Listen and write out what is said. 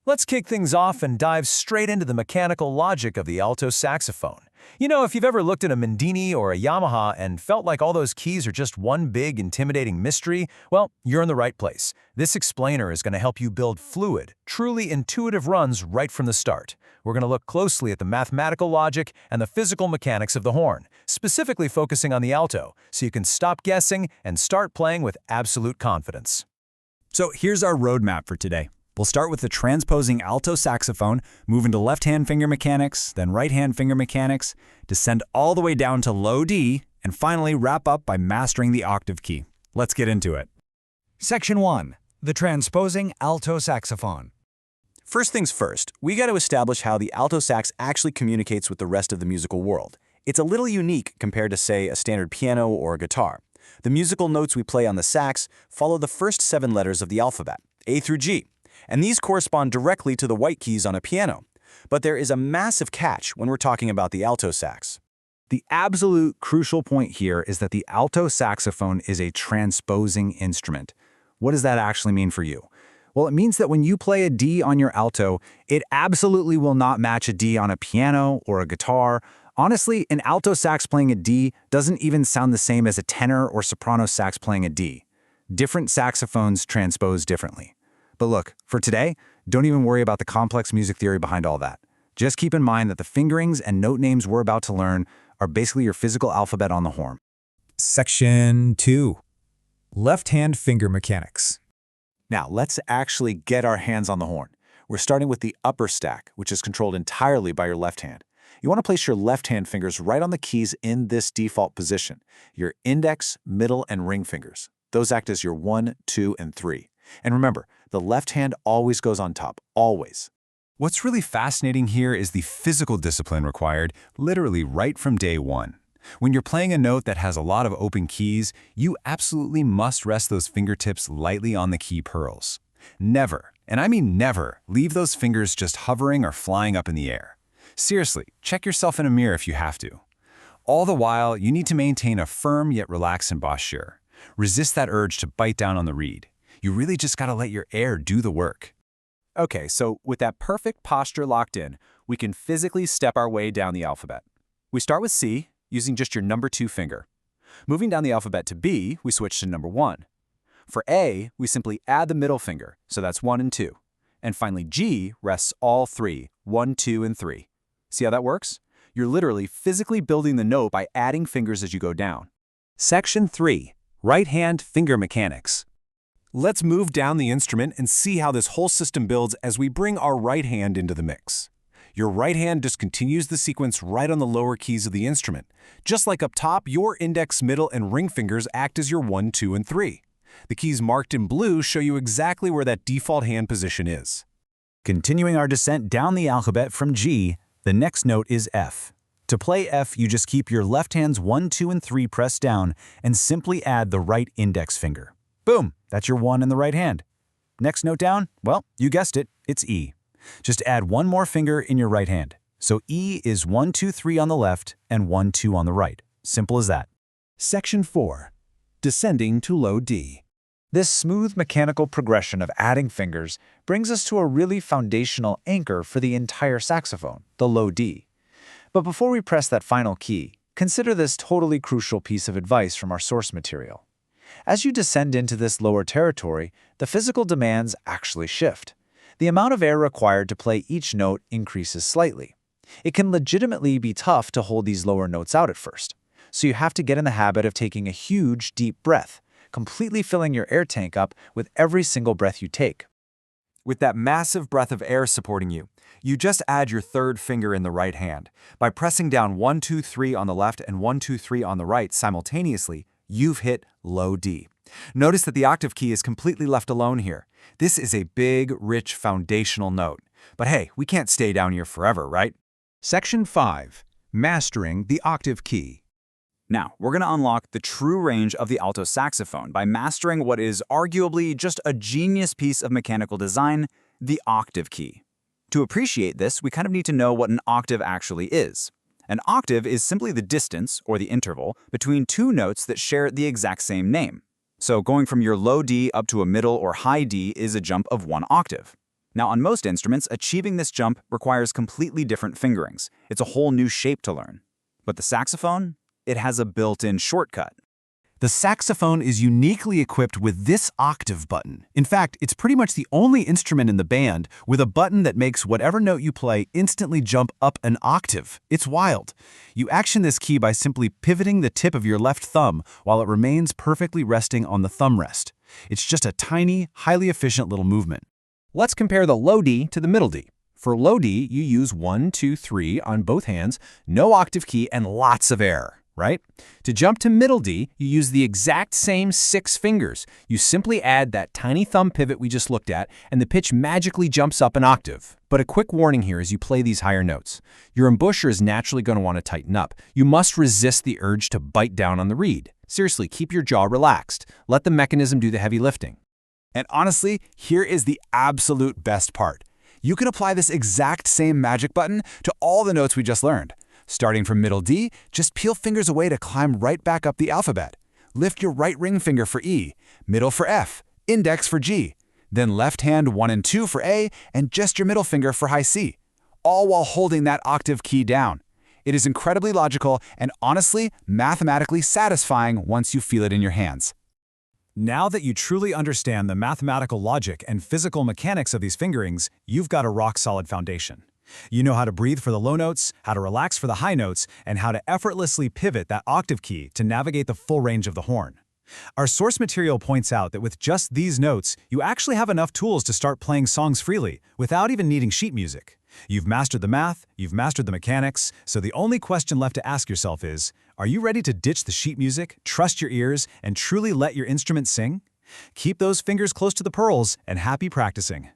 Let's kick things off and dive straight into the mechanical logic of the alto saxophone. You know, if you've ever looked at a Mendini or a Yamaha and felt like all those keys are just one big, intimidating mystery, well, you're in the right place. This explainer is going to help you build fluid, truly intuitive runs right from the start. We're going to look closely at the mathematical logic and the physical mechanics of the horn, specifically focusing on the alto, so you can stop guessing and start playing with absolute confidence. So here's our roadmap for today. We'll start with the transposing alto saxophone, move into left-hand finger mechanics, then right-hand finger mechanics, descend all the way down to low D, and finally wrap up by mastering the octave key. Let's get into it. Section 1. The transposing alto saxophone. First things first, we got to establish how the alto sax actually communicates with the rest of the musical world. It's a little unique compared to, say, a standard piano or a guitar. The musical notes we play on the sax follow the first 7 letters of the alphabet, A through G, and these correspond directly to the white keys on a piano. But there is a massive catch when we're talking about the alto sax. The absolute crucial point here is that the alto saxophone is a transposing instrument. What does that actually mean for you? Well, it means that when you play a D on your alto, it absolutely will not match a D on a piano or a guitar. Honestly, an alto sax playing a D doesn't even sound the same as a tenor or soprano sax playing a D. Different saxophones transpose differently. But look, for today, don't even worry about the complex music theory behind all that. Just keep in mind that the fingerings and note names we're about to learn are basically your physical alphabet on the horn. Section 2. Left-hand finger mechanics. Now, let's actually get our hands on the horn. We're starting with the upper stack, which is controlled entirely by your left hand. You want to place your left-hand fingers right on the keys in this default position. Your index, middle, and ring fingers. Those act as your 1, 2, and 3. And remember, the left hand always goes on top, always. What's really fascinating here is the physical discipline required, literally right from day one. When you're playing a note that has a lot of open keys, you absolutely must rest those fingertips lightly on the key pearls. Never, and I mean never, leave those fingers just hovering or flying up in the air. Seriously, check yourself in a mirror if you have to. All the while, you need to maintain a firm yet relaxed posture. Resist that urge to bite down on the reed. You really just gotta let your air do the work. Okay, so with that perfect posture locked in, we can physically step our way down the alphabet. We start with C, using just your number 2 finger. Moving down the alphabet to B, we switch to number 1. For A, we simply add the middle finger, so that's 1 and 2. And finally, G rests all 3, 1, 2, and 3. See how that works? You're literally physically building the note by adding fingers as you go down. Section 3. Right-hand finger mechanics. Let's move down the instrument and see how this whole system builds as we bring our right hand into the mix. Your right hand just continues the sequence right on the lower keys of the instrument. Just like up top, your index, middle, and ring fingers act as your 1, 2, and 3. The keys marked in blue show you exactly where that default hand position is. Continuing our descent down the alphabet from G, the next note is F. To play F, you just keep your left hand's 1, 2, and 3 pressed down and simply add the right index finger. Boom! That's your 1 in the right hand. Next note down, well, you guessed it, it's E. Just add one more finger in your right hand. So E is 1, 2, 3 on the left and 1, 2 on the right. Simple as that. Section 4. Descending to low D. This smooth mechanical progression of adding fingers brings us to a really foundational anchor for the entire saxophone, the low D. But before we press that final key, consider this totally crucial piece of advice from our source material. As you descend into this lower territory, the physical demands actually shift. The amount of air required to play each note increases slightly. It can legitimately be tough to hold these lower notes out at first, so you have to get in the habit of taking a huge, deep breath, completely filling your air tank up with every single breath you take. With that massive breath of air supporting you, you just add your third finger in the right hand. By pressing down 1, 2, 3 on the left and 1, 2, 3 on the right simultaneously, you've hit low D. Notice that the octave key is completely left alone here. This is a big, rich, foundational note. But hey, we can't stay down here forever, right? Section 5. Mastering the octave key. Now, we're going to unlock the true range of the alto saxophone by mastering what is arguably just a genius piece of mechanical design, the octave key. To appreciate this, we kind of need to know what an octave actually is. An octave is simply the distance, or the interval, between two notes that share the exact same name. So going from your low D up to a middle or high D is a jump of 1 octave. Now, on most instruments, achieving this jump requires completely different fingerings. It's a whole new shape to learn. But the saxophone? It has a built-in shortcut. The saxophone is uniquely equipped with this octave button. In fact, it's pretty much the only instrument in the band with a button that makes whatever note you play instantly jump up an octave. It's wild. You action this key by simply pivoting the tip of your left thumb while it remains perfectly resting on the thumb rest. It's just a tiny, highly efficient little movement. Let's compare the low D to the middle D. For low D, you use 1, 2, 3 on both hands, no octave key, and lots of air. Right? To jump to middle D, you use the exact same 6 fingers. You simply add that tiny thumb pivot we just looked at, and the pitch magically jumps up an octave. But a quick warning here as you play these higher notes. Your embouchure is naturally going to want to tighten up. You must resist the urge to bite down on the reed. Seriously, keep your jaw relaxed. Let the mechanism do the heavy lifting. And honestly, here is the absolute best part. You can apply this exact same magic button to all the notes we just learned. Starting from middle D, just peel fingers away to climb right back up the alphabet. Lift your right ring finger for E, middle for F, index for G, then left hand 1 and 2 for A, and just your middle finger for high C, all while holding that octave key down. It is incredibly logical and honestly, mathematically satisfying once you feel it in your hands. Now that you truly understand the mathematical logic and physical mechanics of these fingerings, you've got a rock-solid foundation. You know how to breathe for the low notes, how to relax for the high notes, and how to effortlessly pivot that octave key to navigate the full range of the horn. Our source material points out that with just these notes, you actually have enough tools to start playing songs freely, without even needing sheet music. You've mastered the math, you've mastered the mechanics, so the only question left to ask yourself is, are you ready to ditch the sheet music, trust your ears, and truly let your instrument sing? Keep those fingers close to the pearls, and happy practicing.